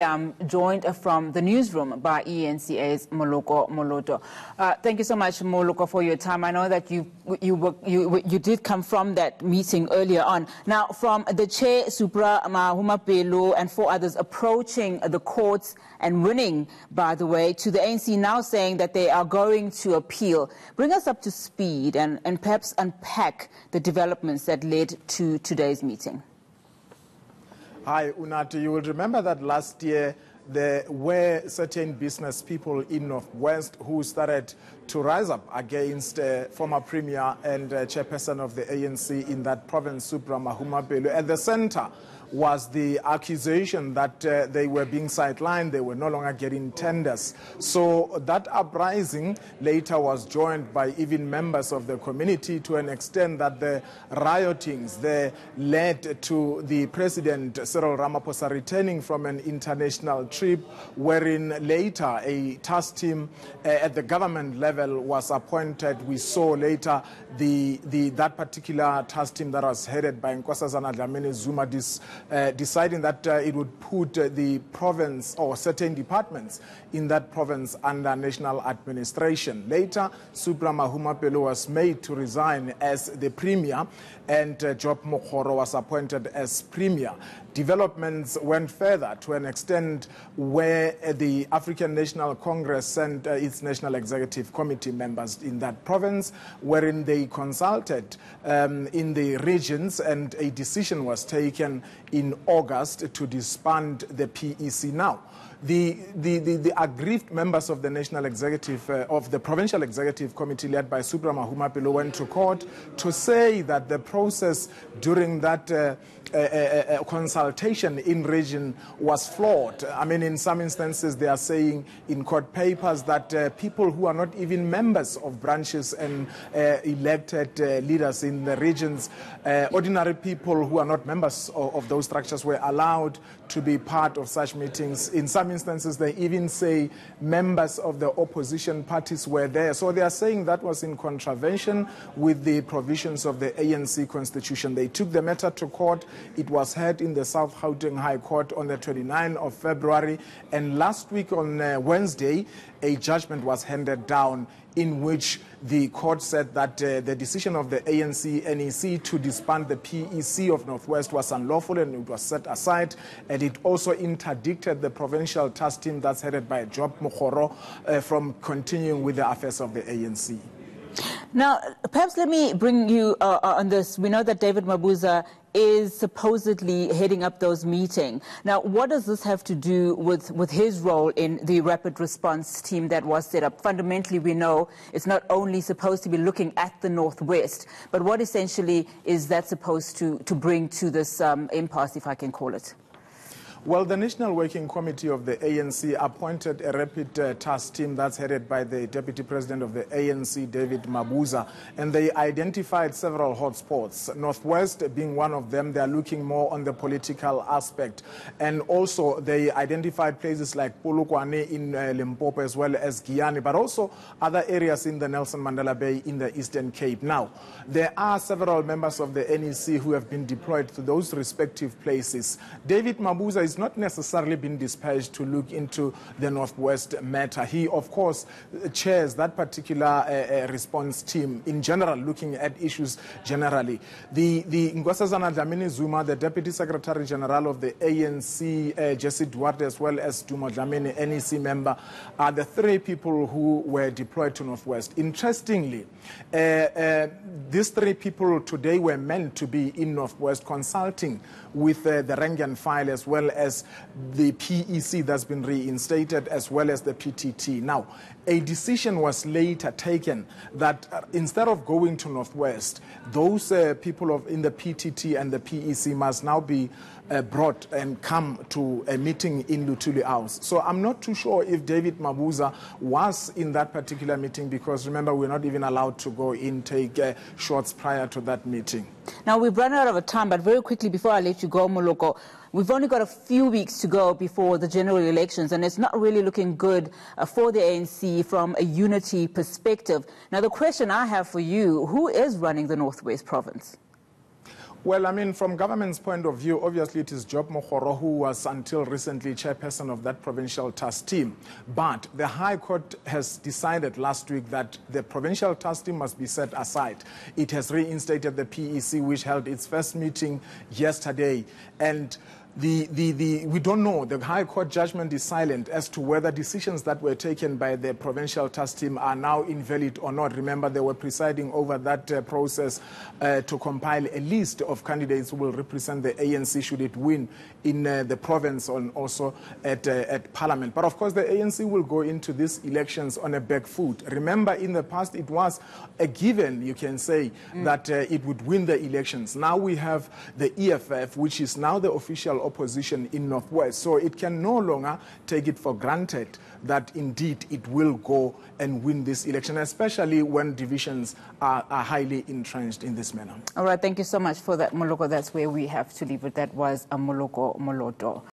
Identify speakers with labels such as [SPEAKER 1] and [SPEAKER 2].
[SPEAKER 1] Joined from the newsroom by ENCA's Moloko Moloto. Thank you so much, Moloko, for your time. I know that you did come from that meeting earlier on. Now, from the chair, Supra Mahumapelo, and 4 others approaching the courts and winning, by the way, to the ANC now saying that they are going to appeal. Bring us up to speed and perhaps unpack the developments that led to today's meeting.
[SPEAKER 2] Hi, Unati. You will remember that last year there were certain business people in North West who started to rise up against former Premier and chairperson of the ANC in that province, Supra Mahumapelo. At the center was the accusation that they were being sidelined, they were no longer getting tenders. So that uprising later was joined by even members of the community to an extent that the riotings there led to the President Cyril Ramaphosa returning from an international trip, wherein later a task team at the government level was appointed. We saw later that particular task team that was headed by Nkosazana Dlamini Zuma deciding that it would put the province or certain departments in that province under national administration. Later, Supra Mahumapelo was made to resign as the Premier and Job Mokhoro was appointed as Premier. Developments went further to an extent where the African National Congress sent its National Executive Committee members in that province, wherein they consulted in the regions, and a decision was taken in August to disband the PEC. Now, the aggrieved members of the National Executive, of the Provincial Executive Committee led by Supra Mahumapelo went to court to say that the process during that consultation in region was flawed. I mean, in some instances, they are saying in court papers that people who are not even members of branches and elected leaders in the regions, ordinary people who are not members of those structures were allowed to be part of such meetings. In some instances, they even say members of the opposition parties were there. So they are saying that was in contravention with the provisions of the ANC constitution. They took the matter to court. It was heard in the South Gauteng High Court on the 29th of February. And last week on Wednesday, a judgment was handed down in which the court said that the decision of the ANC NEC to disband the PEC of North West was unlawful and it was set aside, and it also interdicted the provincial task team that's headed by Job Mokhoro from continuing with the affairs of the ANC.
[SPEAKER 1] Now, perhaps let me bring you on this. We know that David Mabuza is supposedly heading up those meetings. Now, what does this have to do with his role in the rapid response team that was set up? Fundamentally, we know it's not only supposed to be looking at the Northwest, but what essentially is that supposed to bring to this impasse, if I can call it?
[SPEAKER 2] Well, the National Working Committee of the ANC appointed a rapid task team that's headed by the Deputy President of the ANC, David Mabuza, and they identified several hotspots. Northwest being one of them. They are looking more on the political aspect. And also they identified places like Polokwane in Limpopo as well as Giyani, but also other areas in the Nelson Mandela Bay in the Eastern Cape. Now, there are several members of the NEC who have been deployed to those respective places. David Mabuza is not necessarily been dispatched to look into the Northwest matter. He, of course, chairs that particular response team in general, looking at issues generally. The Nkosazana Dlamini Zuma, the Deputy Secretary General of the ANC, Jesse Duarte, as well as Dumo Dlamini, NEC member, are the 3 people who were deployed to Northwest. Interestingly, these 3 people today were meant to be in Northwest consulting with the Rangian file as well as the PEC that's been reinstated as well as the PTT. Now, a decision was later taken that instead of going to Northwest, those people in the PTT and the PEC must now be brought and come to a meeting in Luthuli House. So I'm not too sure if David Mabuza was in that particular meeting, because remember, we're not even allowed to go in, take shots prior to that meeting.
[SPEAKER 1] Now, we've run out of time, but very quickly before I let you go, Moloko, we've only got a few weeks to go before the general elections, and it's not really looking good for the ANC from a unity perspective. Now, the question I have for you, who is running the Northwest province?
[SPEAKER 2] Well, I mean, from government's point of view, obviously it is Job Mokgoro who was until recently chairperson of that provincial task team. But the High Court has decided last week that the provincial task team must be set aside. It has reinstated the PEC, which held its first meeting yesterday. And we don't know. The High Court judgment is silent as to whether decisions that were taken by the provincial task team are now invalid or not. Remember, they were presiding over that process to compile a list of candidates who will represent the ANC should it win in the province and also at Parliament. But of course, the ANC will go into these elections on a back foot. Remember, in the past, it was a given, you can say, that it would win the elections. Now we have the EFF, which is now the official opposition in Northwest. So it can no longer take it for granted that indeed it will go and win this election, especially when divisions are highly entrenched in this manner.
[SPEAKER 1] All right, thank you so much for that, Moloko. That's where we have to leave it. That was Moloko Moloto.